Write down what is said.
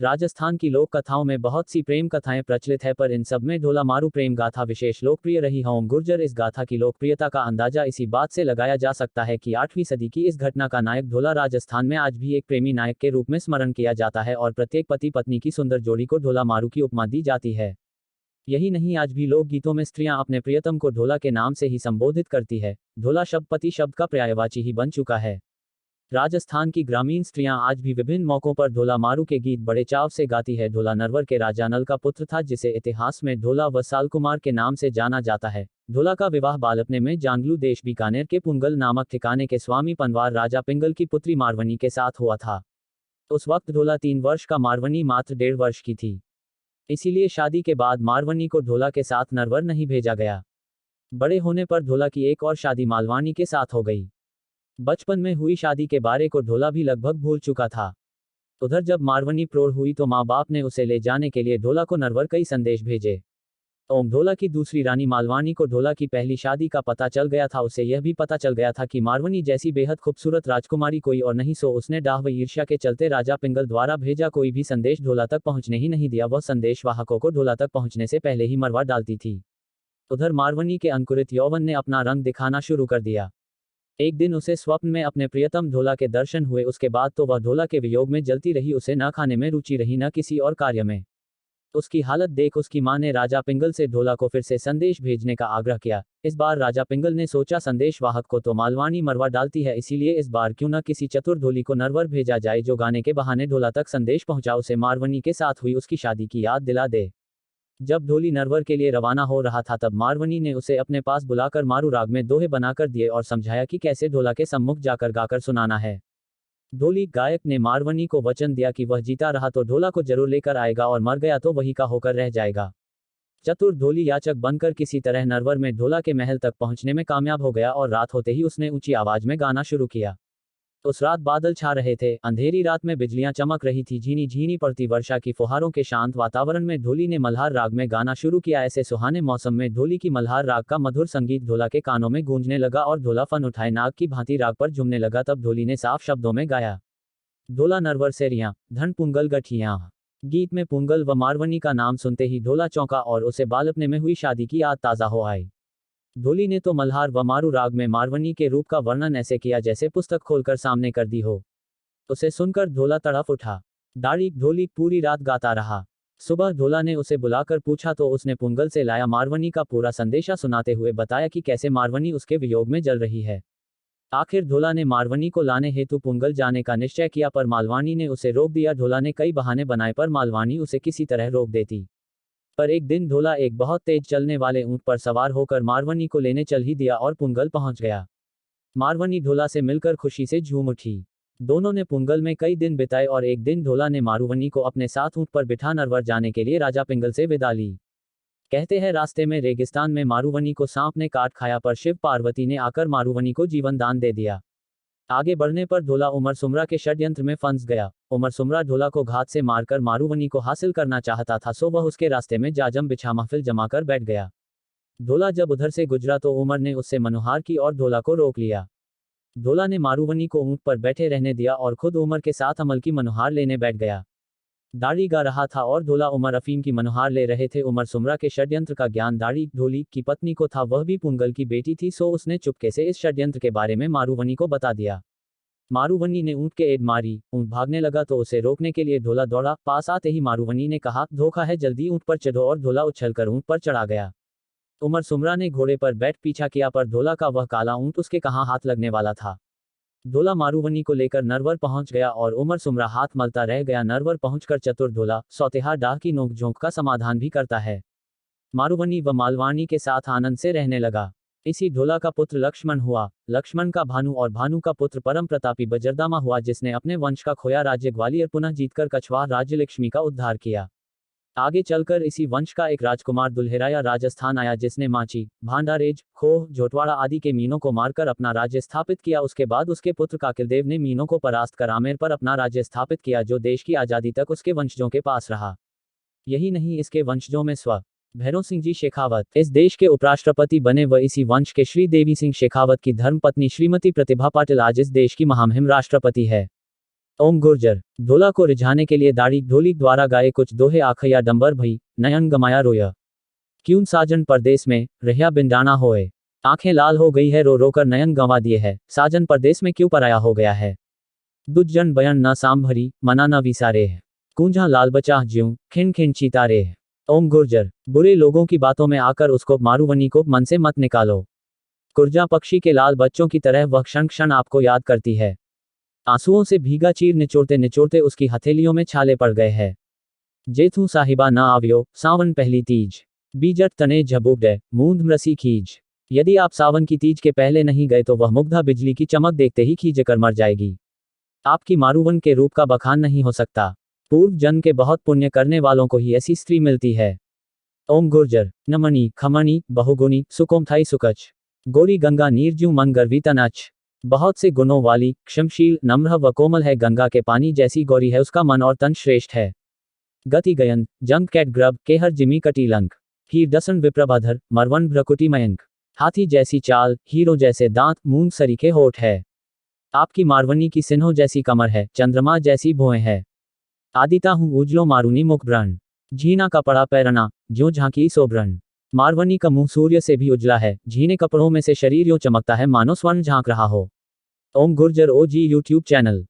राजस्थान की लोक कथाओं में बहुत सी प्रेम कथाएं प्रचलित है, पर इन सब में ढोला मारू प्रेम गाथा विशेष लोकप्रिय रही। होम गुर्जर इस गाथा की लोकप्रियता का अंदाजा इसी बात से लगाया जा सकता है कि 8वीं सदी की इस घटना का नायक ढोला राजस्थान में आज भी एक प्रेमी नायक के रूप में स्मरण किया जाता है और प्रत्येक पति पत्नी की सुंदर जोड़ी को ढोला मारू की उपमा दी जाती है। यही नहीं, आज भी लोकगीतों में स्त्रियां अपने प्रियतम को ढोला के नाम से ही संबोधित करती है। ढोला शब्द पति शब्द का पर्यायवाची ही बन चुका है। राजस्थान की ग्रामीण स्त्रियां आज भी विभिन्न मौकों पर ढोला मारू के गीत बड़े चाव से गाती है। ढोला नरवर के राजा नल का पुत्र था, जिसे इतिहास में ढोला व सालकुमार के नाम से जाना जाता है। ढोला का विवाह बालपने में जांगलू देश बीकानेर के पुंगल नामक ठिकाने के स्वामी पनवार राजा पिंगल की पुत्री मारवनी के साथ हुआ था। उस वक्त ढोला 3 वर्ष का, मारवनी मात्र 1.5 वर्ष की थी। इसीलिए शादी के बाद मारवनी को ढोला के साथ नरवर नहीं भेजा गया। बड़े होने पर ढोला की एक और शादी मालवानी के साथ हो गई। बचपन में हुई शादी के बारे को ढोला भी लगभग भूल चुका था। उधर जब मारवनी प्रौढ़ हुई तो माँ बाप ने उसे ले जाने के लिए ढोला को नरवर कई संदेश भेजे। ओम ढोला की दूसरी रानी मालवानी को ढोला की पहली शादी का पता चल गया था। उसे यह भी पता चल गया था कि मारवनी जैसी बेहद खूबसूरत राजकुमारी कोई और नहीं, सो उसने डाह व ईर्ष्या के चलते राजा पिंगल द्वारा भेजा कोई भी संदेश ढोला तक पहुंचने ही नहीं दिया। वह संदेश वाहकों को ढोला तक पहुंचने से पहले ही मरवा डालती थी। उधर मारवनी के अंकुरित यौवन ने अपना रंग दिखाना शुरू कर दिया। एक दिन उसे स्वप्न में अपने प्रियतम ढोला के दर्शन हुए। उसके बाद तो वह ढोला के वियोग में जलती रही। उसे न खाने में रुचि रही, न किसी और कार्य में। उसकी हालत देख उसकी मां ने राजा पिंगल से ढोला को फिर से संदेश भेजने का आग्रह किया। इस बार राजा पिंगल ने सोचा, संदेश वाहक को तो मालवानी मरवा डालती है, इसीलिए इस बार क्यों न किसी चतुर ढोली को नरवर भेजा जाए जो गाने के बहाने ढोला तक संदेश पहुंचा उसे मारवनी के साथ हुई उसकी शादी की याद दिला दे। जब ढोली नरवर के लिए रवाना हो रहा था तब मारवनी ने उसे अपने पास बुलाकर मारू राग में दोहे बनाकर दिए और समझाया कि कैसे ढोला के सम्मुख जाकर गाकर सुनाना है। ढोली गायक ने मारवनी को वचन दिया कि वह जीता रहा तो ढोला को जरूर लेकर आएगा और मर गया तो वही का होकर रह जाएगा। चतुर ढोली याचक बनकर किसी तरह नरवर में ढोला के महल तक पहुंचने में कामयाब हो गया और रात होते ही उसने ऊंची आवाज में गाना शुरू किया। उस रात बादल छा रहे थे, अंधेरी रात में बिजलियां चमक रही थी, झीनी झीनी पड़ती वर्षा की फुहारों के शांत वातावरण में ढोली ने मल्हार राग में गाना शुरू किया। ऐसे सुहाने मौसम में ढोली की मल्हार राग का मधुर संगीत ढोला के कानों में गूंजने लगा और ढोला फन उठाए नाग की भांति राग पर झूमने लगा। तब ढोली ने साफ शब्दों में गाया, ढोला नरवर से रियां धन पुंगल गठियां। गीत में पुंगल व मारवनी का नाम सुनते ही ढोला चौंका और उसे बालपने में हुई शादी की याद ताजा हो आई। ढोली ने तो मल्हार व मारू राग में मारवनी के रूप का वर्णन ऐसे किया जैसे पुस्तक खोलकर सामने कर दी हो। उसे सुनकर ढोला तड़फ उठा। दाढ़ी ढोली पूरी रात गाता रहा। सुबह ढोला ने उसे बुलाकर पूछा तो उसने पुंगल से लाया मारवनी का पूरा संदेशा सुनाते हुए बताया कि कैसे मारवनी उसके वियोग में जल रही है। आखिर ढोला ने मारवनी को लाने हेतु पुंगल जाने का निश्चय किया, पर मालवानी ने उसे रोक दिया। ढोला ने कई बहाने बनाए पर मालवानी उसे किसी तरह रोक देती। पर एक दिन ढोला एक बहुत तेज चलने वाले ऊंट पर सवार होकर मारवनी को लेने चल ही दिया और पुंगल पहुंच गया। मारवनी ढोला से मिलकर खुशी से झूम उठी। दोनों ने पुंगल में कई दिन बिताए और एक दिन ढोला ने मारवनी को अपने साथ ऊंट पर बिठा नरवर जाने के लिए राजा पिंगल से विदा ली। कहते हैं रास्ते में रेगिस्तान में मारवनी को सांप ने काट खाया, पर शिव पार्वती ने आकर मारवनी को जीवन दान दे दिया। आगे बढ़ने पर ढोला उमर सुमरा के षड्यंत्र में फंस गया। उमर सुमरा ढोला को घात से मारकर मारूवनी को हासिल करना चाहता था, सो वह उसके रास्ते में जाजम बिछा महफिल जमाकर बैठ गया। ढोला जब उधर से गुजरा तो उमर ने उससे मनोहार की और ढोला को रोक लिया। ढोला ने मारूवनी को ऊंट पर बैठे रहने दिया और खुद उमर के साथ अमल की मनोहार लेने बैठ गया। दाढ़ी गा रहा था और ढोला उमर अफीम की मनोहार ले रहे थे। उमर सुमरा के षड्यंत्र का ज्ञान दाढ़ी ढोली की पत्नी को था, वह भी पुंगल की बेटी थी, सो उसने चुपके से इस षड्यंत्र के बारे में मारूवनी को बता दिया। मारूवनी ने ऊंट के एड़ मारी। ऊंट भागने लगा तो उसे रोकने के लिए ढोला दौड़ा। पास आते ही मारूवनी ने कहा, धोखा है, जल्दी ऊंट पर चढ़ो, और ढोला उछलकर ऊंट पर चढ़ा गया। उमर सुमरा ने घोड़े पर बैठ पीछा किया, पर ढोला का वह काला ऊंट उसके कहाँ हाथ लगने वाला था। ढोला मारूवनी को लेकर नरवर पहुंच गया और उमर सुमरा हाथ मलता रह गया। नरवर पहुंचकर चतुर ढोला सौतेहा डाह की नोक-झोंक का समाधान भी करता है। मारूवनी व मालवानी के साथ आनंद से रहने लगा। इसी ढोला का पुत्र लक्ष्मण हुआ, लक्ष्मण का भानु और भानु का पुत्र परम प्रतापी बजरदामा हुआ, जिसने अपने वंश का खोया राज्य ग्वालियर पुनः जीतकर कछवाह राज्य लक्ष्मी का उद्धार किया। आगे चलकर इसी वंश का एक राजकुमार दुल्हेराया राजस्थान आया, जिसने माची, भांडारेज, खोह, झोटवाड़ा आदि के मीनों को मारकर अपना राज्य स्थापित किया। उसके बाद उसके पुत्र काकिलदेव ने मीनों को परास्त कर आमेर पर अपना राज्य स्थापित किया, जो देश की आजादी तक उसके वंशजों के पास रहा। यही नहीं, इसके वंशजों में स्व भैरव सिंह जी शेखावत इस देश के उपराष्ट्रपति बने व इसी वंश के श्री देवी सिंह शेखावत की धर्मपत्नी श्रीमती प्रतिभा पाटिल आज इस देश की महामहिम राष्ट्रपति है। ओम गुर्जर, ढोला को रिझाने के लिए दाढ़ी ढोली द्वारा गाए कुछ दोहे आखया डंबर भई, नयन गमाया रोया। क्यों साजन परदेस में, रहिया बिंडाना होए। आंखें लाल हो गई है रो रो कर नयन गंवा दिए है, साजन परदेस में क्यों पराया हो गया है। दुज्जन बयन न सांभरी, मना न विसारे है। कूंझा लाल बचाह ज्यूं, खिन खिन चीतारे है। ओम गुर्जर, बुरे लोगों की बातों में आकर उसको मारूवनी को मन से मत निकालो। कुर्जा पक्षी के लाल बच्चों की तरह वह क्षण क्षण आपको याद करती है। आंसुओं से भीगा चीर निचोड़ते निचोड़ते उसकी हथेलियों में छाले पड़ गए हैं। जेथू साहिबा न आव्यो, सावन पहली तीज। बीजट तने झबूबडे, मूंद मृसी खीज। यदि आप सावन की तीज के पहले नहीं गए तो वह मुग्धा बिजली की चमक देखते ही खींच कर मर जाएगी। आपकी मारूवन के रूप का बखान नहीं हो सकता। पूर्व जन्म के बहुत पुण्य करने वालों को ही ऐसी स्त्री मिलती है। ओम गुर्जर, नमनी खमनी बहुगुणी सुकोमथाई सुकच। गोरी गंगा नीरजू मन गर्वी तनच। बहुत से गुणों वाली, क्षमशील, नम्र व कोमल है गंगा के पानी जैसी गौरी है उसका मन और तन श्रेष्ठ है। गति गयन, जंग कैट ग्रब, केहर जिमी कटीलंक। हीर दसन विप्रभाधर, मरवन भ्रकुटी मयंक। हाथी जैसी चाल, हीरो जैसे दांत, मूंग सरीखे होठ है। आपकी मारवनी की सिन्हों जैसी कमर है, चंद्रमा जैसी भुएं है। आदिता हूँ उजलो मारूनी मुख ब्रण। झीना कपड़ा पैरना, ज्यों झांकी सोब्रन। मारवनी का मुंह सूर्य से भी उजला है, झीने कपड़ों में से शरीर यूं चमकता है मानो स्वर्ण झांक रहा हो। ओम गुर्जर ओजी यूट्यूब चैनल।